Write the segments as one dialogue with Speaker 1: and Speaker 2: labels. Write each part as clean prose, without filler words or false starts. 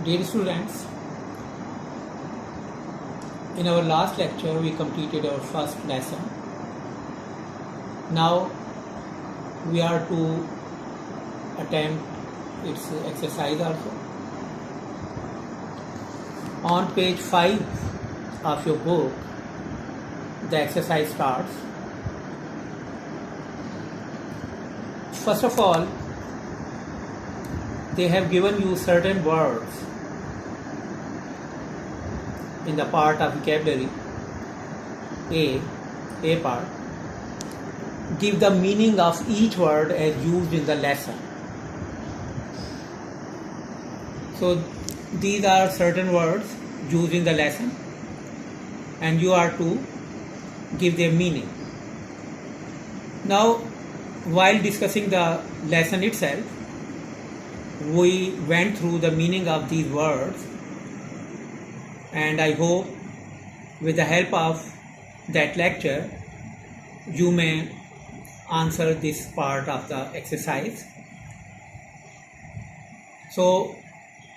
Speaker 1: Dear students, in our last lecture we completed our first lesson. Now we are to attempt its exercise also. On page 5 of your book, the exercise starts. First of all, they have given you certain words in the part of vocabulary A part. Give the meaning of each word as used in the lesson. So these are certain words used in the lesson and you are to give their meaning. Now, while discussing the lesson itself, we went through the meaning of these words, and I hope with the help of that lecture you may answer this part of the exercise. So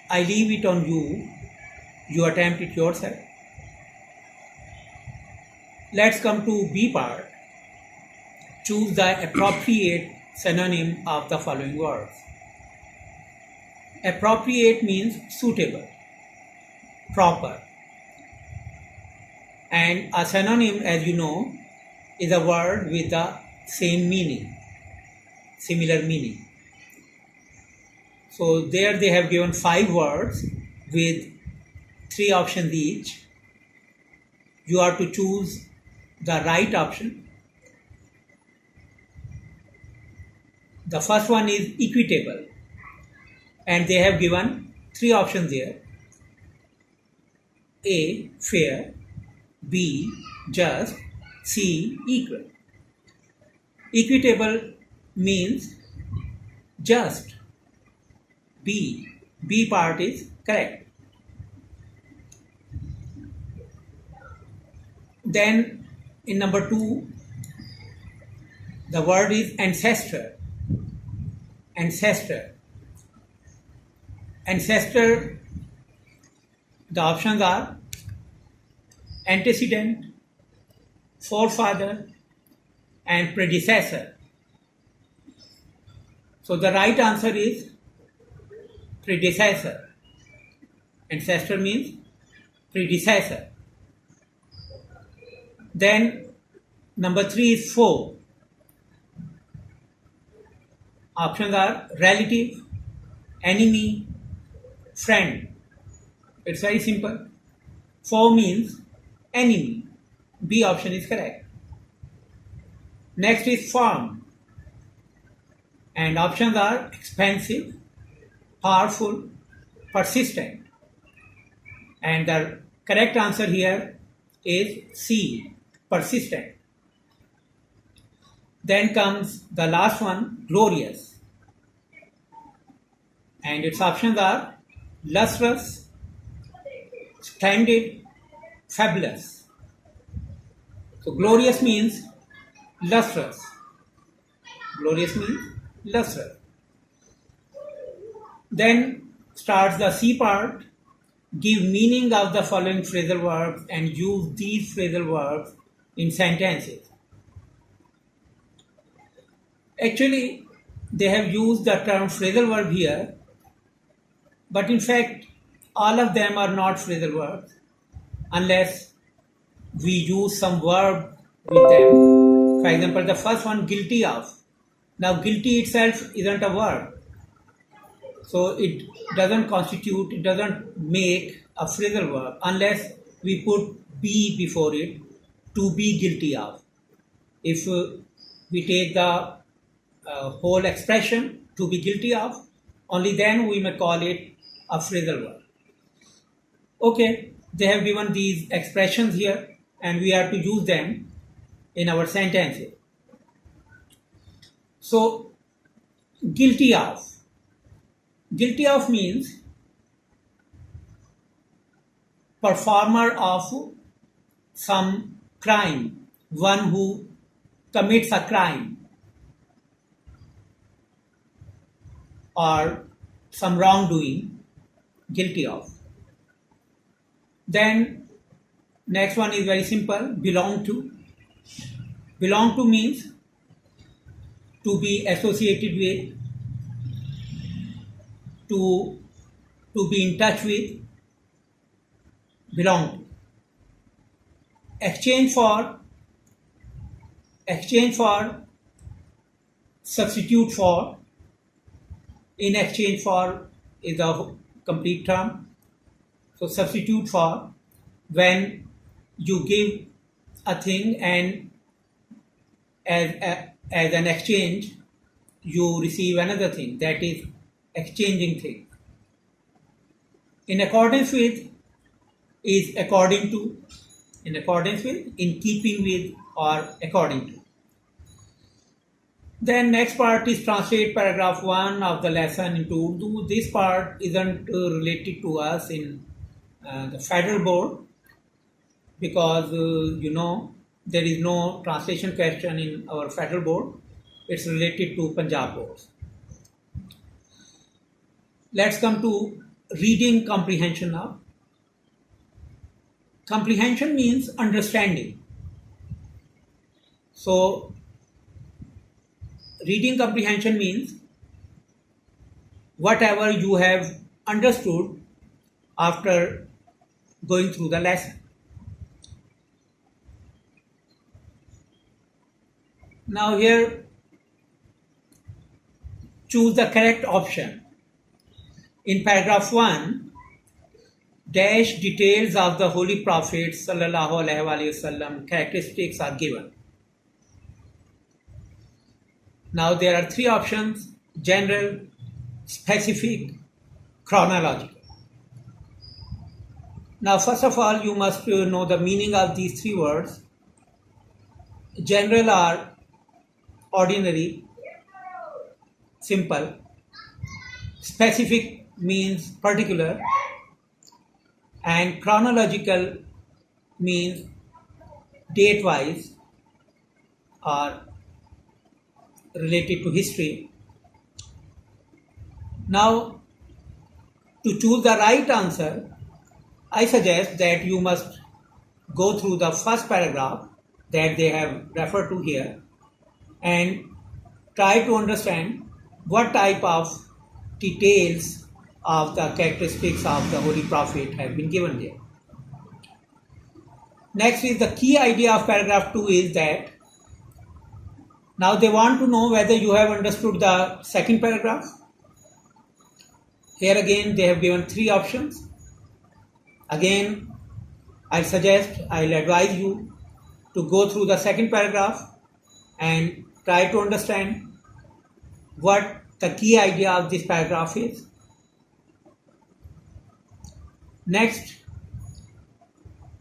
Speaker 1: I leave it on you. You attempt it yourself. Let's come to B part. Choose the appropriate synonym of the following words. Appropriate means suitable, proper. And a synonym, as you know, is a word with the same meaning, similar meaning. So there they have given 5 words with 3 options each. You are to choose the right option. The first one is equitable, and they have given 3 options there. A, fair, B, just, C, equal. Equitable means just. B part is correct. Then in number 2, the word is ancestor. Ancestor, the options are antecedent, forefather, and predecessor. So the right answer is predecessor. Ancestor means predecessor. Then number 3 is foe. Options are relative, enemy, friend. It's very simple. Foe means enemy. B option is correct. Next is firm. And options are expensive, powerful, persistent. And the correct answer here is C, persistent. Then comes the last one, glorious. And its options are lustrous, splendid, fabulous. So glorious means lustrous. Glorious means lustrous. Then starts the C part. Give meaning of the following phrasal verbs and use these phrasal verbs in sentences. Actually, they have used the term phrasal verb here, but in fact, all of them are not phrasal verbs unless we use some verb with them. For example, the first one, guilty of. Now, guilty itself isn't a verb. So it doesn't make a phrasal verb unless we put be before it, to be guilty of. If we take the whole expression, to be guilty of, only then we may call it a phrasal verb. Okay, they have given these expressions here and we are to use them in our sentences. So, guilty of. Guilty of means performer of some crime, one who commits a crime or some wrongdoing, guilty of. Then next one is very simple, belong to. Belong to means to be associated with, to be in touch with, belong to. Exchange for, substitute for, in exchange for is a complete term. So substitute for, when you give a thing and as an exchange you receive another thing, that is exchanging thing. In accordance with is according to, in accordance with, in keeping with, or according to. Then next part is translate paragraph 1 of the lesson into Urdu. This part isn't related to us in the federal board, because there is no translation question in our federal board. It's related to Punjab boards. Let's come to reading comprehension now. Comprehension means understanding. So reading comprehension means whatever you have understood after going through the lesson. Now here, choose the correct option. In paragraph 1, dash details of the Holy Prophet sallallahu alaihi wasallam characteristics are given. Now there are 3 options: general, specific, chronological. Now first of all, you must know the meaning of these 3 words. General are ordinary, simple. Specific means particular, and chronological means date-wise or related to history. Now, to choose the right answer, I suggest that you must go through the first paragraph that they have referred to here and try to understand what type of details of the characteristics of the Holy Prophet have been given there. Next is the key idea of paragraph 2 is that now they want to know whether you have understood the second paragraph. Here again they have given 3 options. Again, I'll advise you to go through the second paragraph and try to understand what the key idea of this paragraph is. Next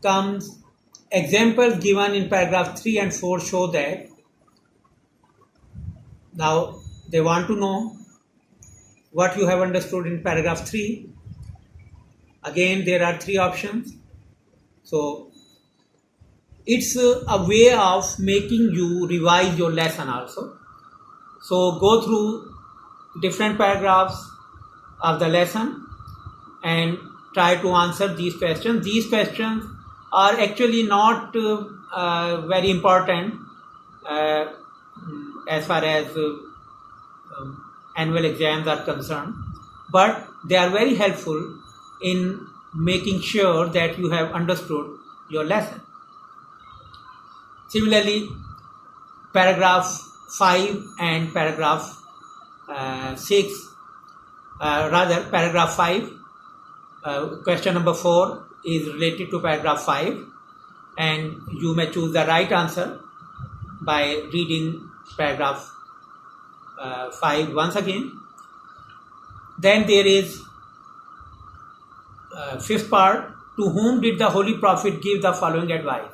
Speaker 1: comes examples given in paragraph 3 and 4 show that. Now they want to know what you have understood in paragraph 3. Again, there are 3 options. So it's a way of making you revise your lesson also. So go through different paragraphs of the lesson and try to answer these questions. These questions are actually not very important as far as annual exams are concerned, but they are very helpful in making sure that you have understood your lesson. Similarly, paragraph 5 and paragraph 6, paragraph 5, question number 4 is related to paragraph 5, and you may choose the right answer by reading paragraph 5 once again. Then there is fifth part, to whom did the Holy Prophet give the following advice?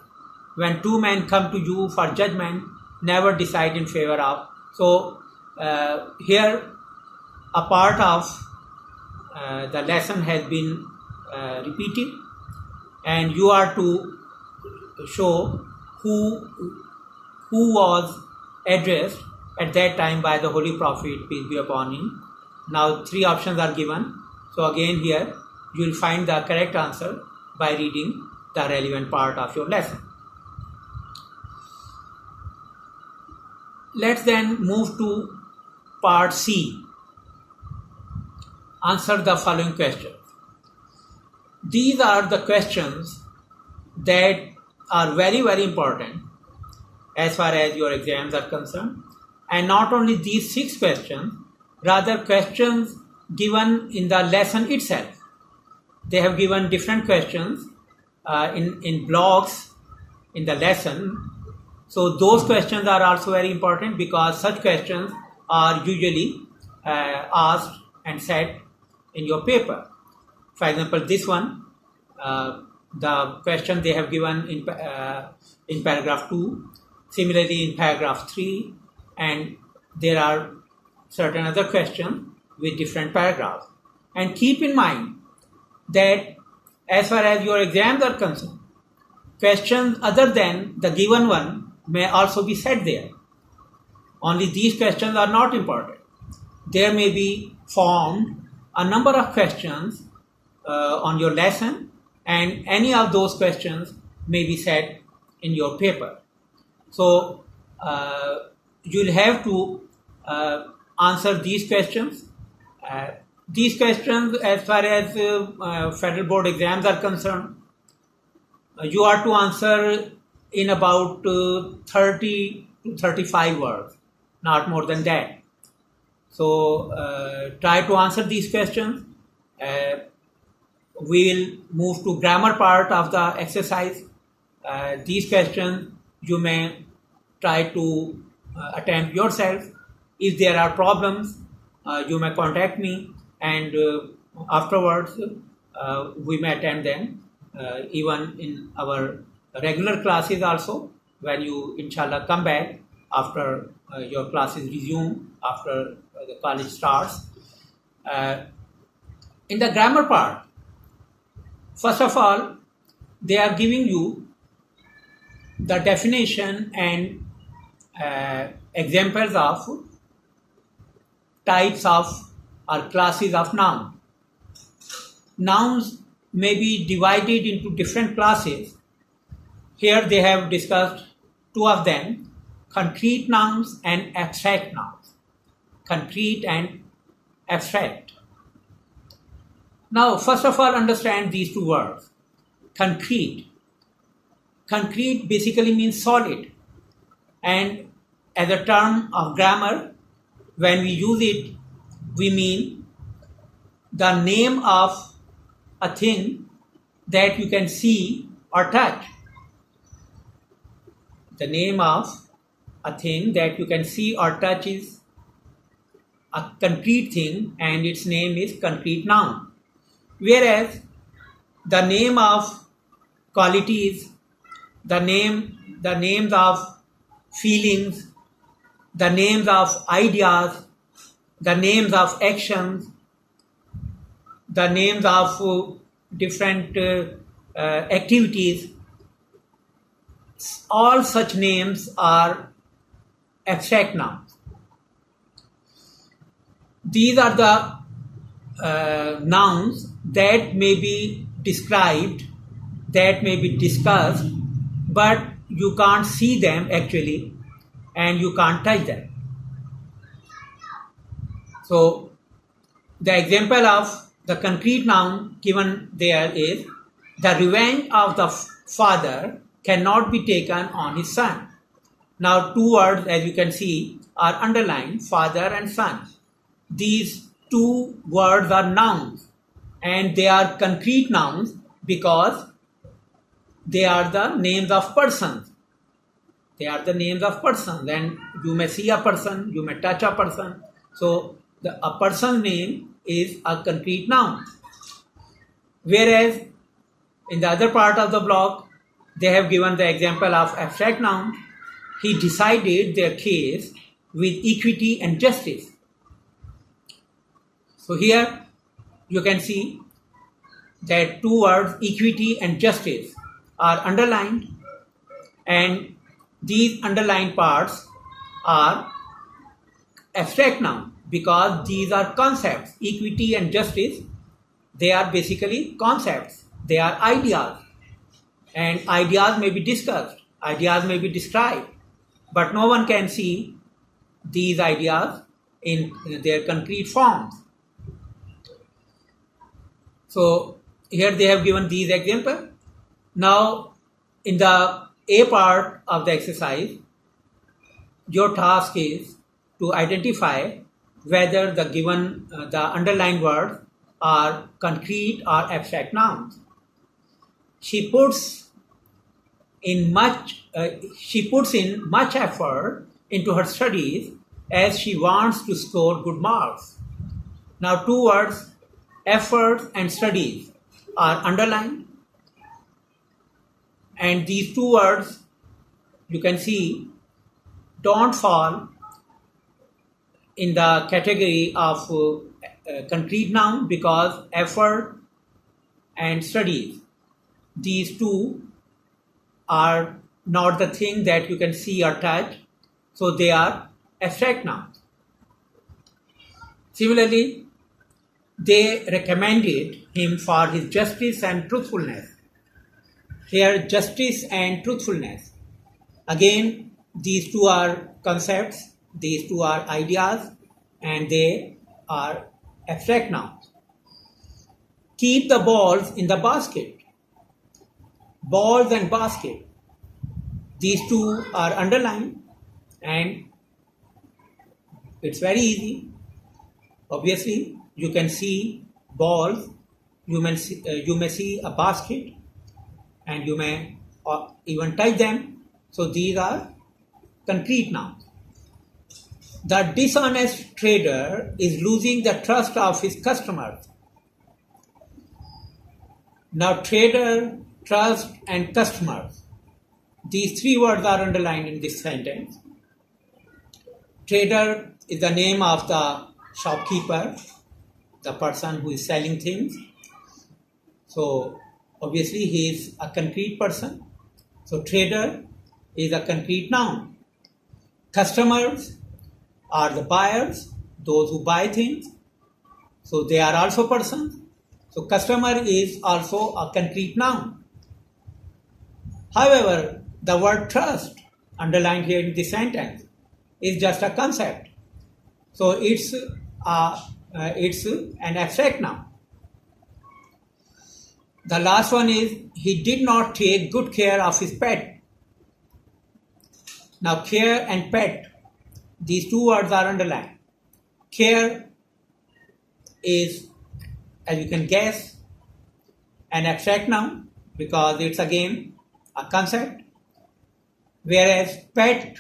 Speaker 1: When 2 men come to you for judgment, never decide in favor of. So here a part of the lesson has been repeated, and you are to show who was addressed at that time by the Holy Prophet, peace be upon him. Now 3 options are given. So again here you will find the correct answer by reading the relevant part of your lesson. Let's then move to part C. Answer the following questions. These are the questions that are very, very important as far as your exams are concerned. And not only these 6 questions, rather questions given in the lesson itself. They have given different questions in blocks in the lesson. So those questions are also very important because such questions are usually asked and set in your paper. For example, this one, the question they have given in paragraph 2, similarly in paragraph 3, and there are certain other questions with different paragraphs. And keep in mind that as far as your exams are concerned, questions other than the given one may also be set there. Only these questions are not important. There may be formed a number of questions on your lesson, and any of those questions may be set in your paper. So you'll have to answer these questions. These questions, as far as federal board exams are concerned, you are to answer in about 30 to 35 words, not more than that. So try to answer these questions. We will move to grammar part of the exercise. These questions you may try to attempt yourself. If there are problems, you may contact me, and afterwards we may attempt them even in our regular classes also, when you inshallah come back after your classes resume, after the college starts. In the grammar part, first of all, they are giving you the definition and examples of types of or classes of noun. Nouns may be divided into different classes. Here they have discussed 2 of them, concrete nouns and abstract nouns. Concrete and abstract. Now, first of all, understand these 2 words. Concrete. Concrete basically means solid. And as a term of grammar, when we use it, we mean the name of a thing that you can see or touch. The name of a thing that you can see or touch is a concrete thing, and its name is concrete noun. Whereas the name of qualities, the names of feelings, the names of ideas, the names of actions, the names of different activities, all such names are abstract nouns. These are the nouns that may be described, that may be discussed, but you can't see them actually, and you can't touch them. So the example of the concrete noun given there is, the revenge of the father cannot be taken on his son. Now 2 words, as you can see, are underlined, father and son. These 2 words are nouns, and they are concrete nouns because they are the names of persons. They are the names of persons, and you may see a person, you may touch a person. So a person's name is a concrete noun. Whereas in the other part of the block, they have given the example of abstract noun. He decided their case with equity and justice. So here you can see that 2 words, equity and justice, are underlined, and these underlined parts are abstract noun because these are concepts. Equity and justice, They are basically concepts. They are ideas. And ideas may be discussed. Ideas may be described. But no one can see these ideas in their concrete forms. So here they have given these examples. Now in the A part of the exercise, your task is to identify whether the given the underlined words are concrete or abstract nouns. She puts in much effort into her studies as she wants to score good marks. Now two words, effort and studies, are underlined, and these two words you can see don't fall in the category of concrete noun, because effort and studies, these two are not the thing that you can see or touch, so they are abstract nouns. Similarly, they recommended him for his justice and truthfulness. Here, justice and truthfulness. Again, these two are concepts, these two are ideas, and they are abstract nouns. Keep the balls in the basket. Balls and basket. These two are underlined, and it's very easy. Obviously, you can see balls, you may see a basket, and you may even touch them. So these are concrete nouns. The dishonest trader is losing the trust of his customers. Now trader, trust, and customers. These three words are underlined in this sentence. Trader is the name of the shopkeeper, the person who is selling things. So obviously he is a concrete person. So trader is a concrete noun. Customers are the buyers, those who buy things. So they are also persons. So customer is also a concrete noun. However, the word trust, underlined here in this sentence, is just a concept. So it's an abstract noun. The last one is, he did not take good care of his pet. Now care and pet, these two words are underlined. Care is, as you can guess, an abstract noun because it's again a concept, whereas pet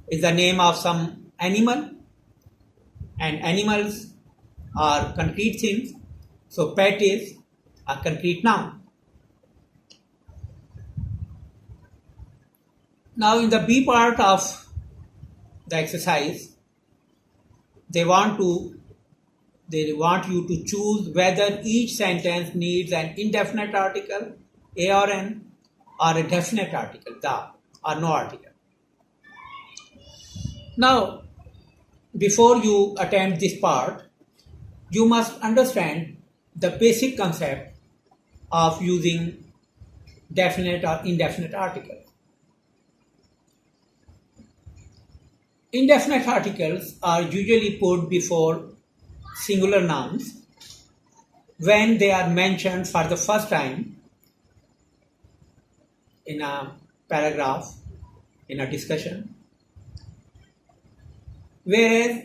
Speaker 1: is the name of some animal, and animals are concrete things, so pet is a concrete noun. Now in the B part of the exercise, they want you to choose whether each sentence needs an indefinite article, a or an, or a definite article, the, or no article. Now, before you attempt this part, you must understand the basic concept of using definite or indefinite articles. Indefinite articles are usually put before singular nouns when they are mentioned for the first time in a paragraph, in a discussion, whereas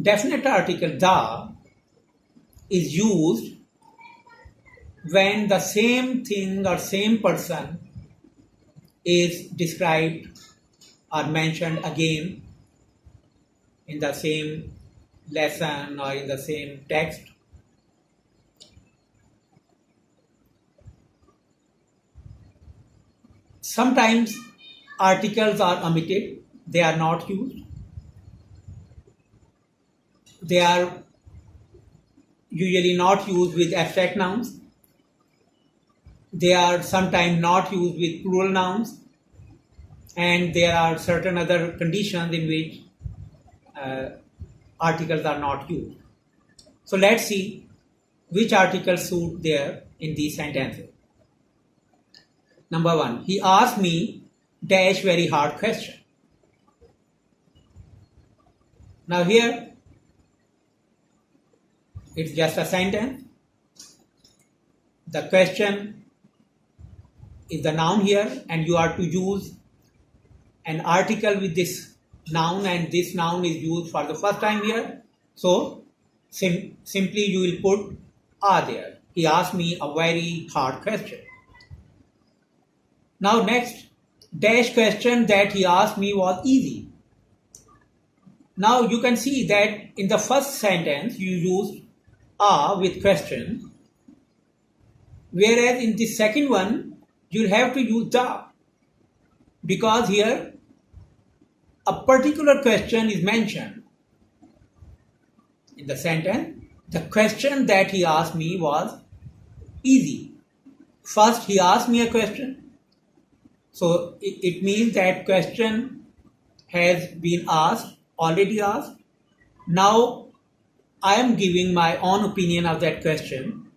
Speaker 1: definite article the is used when the same thing or same person is described or mentioned again in the same lesson or in the same text. Sometimes articles are omitted, they are not used. They are usually not used with abstract nouns. They are sometimes not used with plural nouns. And there are certain other conditions in which articles are not used. So let's see which articles suit there in these sentences. Number one, he asked me dash very hard question. Now here, it's just a sentence. The question is the noun here, and you are to use an article with this noun, and this noun is used for the first time here. So simply you will put are there. He asked me a very hard question. Now next, dash question that he asked me was easy. Now you can see that in the first sentence you used a with question, whereas in the second one you'll have to use the, because here a particular question is mentioned in the sentence. The question that he asked me was easy. First he asked me a question, so it means that question has been asked, already asked. Now I am giving my own opinion of that question,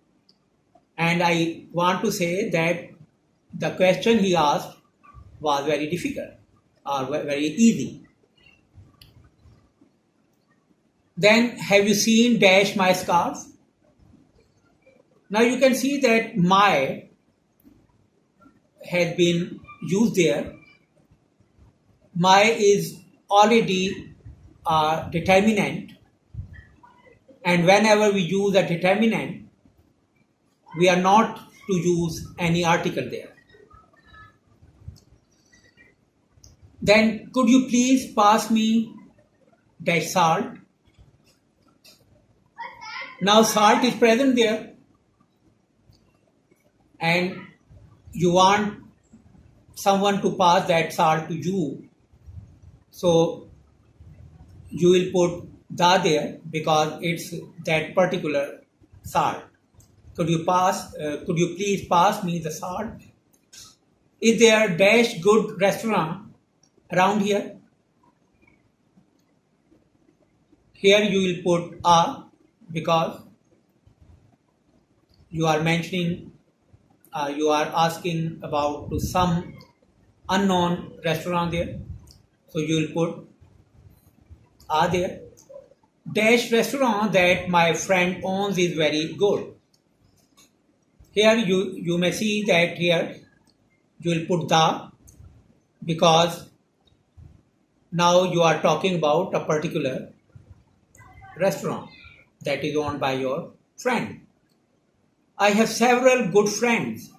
Speaker 1: and I want to say that the question he asked was very difficult or very easy. Then, have you seen dash my scarf? Now you can see that my has been used there. My is already a determinant, and whenever we use a determinant, we are not to use any article there. Then, could you please pass me dash salt? Now salt is present there, and you want someone to pass that salt to you, so you will put the there because it's that particular salt. Could you please pass me the salt? Is there dash good restaurant around here? Here you will put a, because you are mentioning, you are asking about to some unknown restaurant there. So you will put are there. Dash restaurant that my friend owns is very good. Here you may see that here you will put the, because now you are talking about a particular restaurant that is owned by your friend. I have several good friends.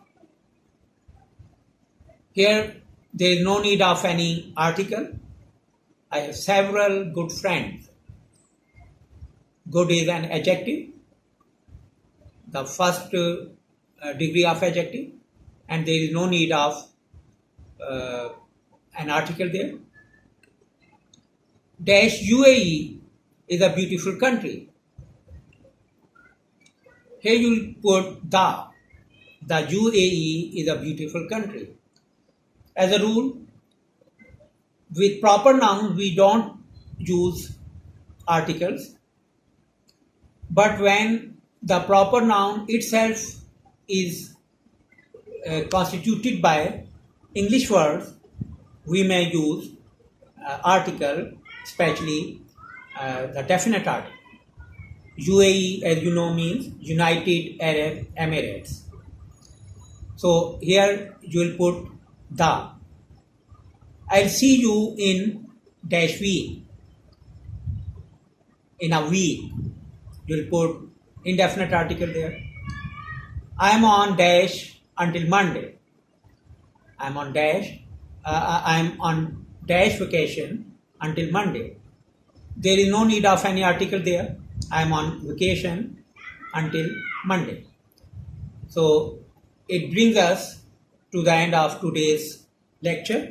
Speaker 1: Here there is no need of any article. I have several good friends. Good is an adjective, the first degree of adjective, and there is no need of an article there. Dash UAE is a beautiful country. Here you put the UAE is a beautiful country. As a rule, with proper nouns we don't use articles, but when the proper noun itself is constituted by English words, we may use article, especially the definite article. UAE, as you know, means United Arab Emirates. So here you will put the. I'll see you in dash week. In a week, you will put indefinite article there. I am on dash until Monday. I'm on dash vacation until Monday. There is no need of any article there. I am on vacation until Monday. So it brings us to the end of today's lecture.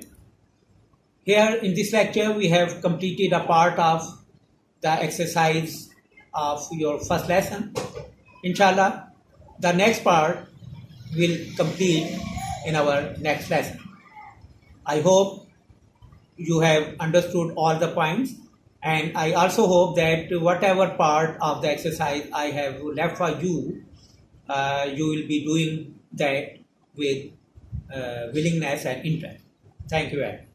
Speaker 1: Here in this lecture we have completed a part of the exercise of your first lesson. Inshallah, the next part will complete in our next lesson. I hope you have understood all the points, and I also hope that whatever part of the exercise I have left for you, you will be doing that with willingness and interest. Thank you very much.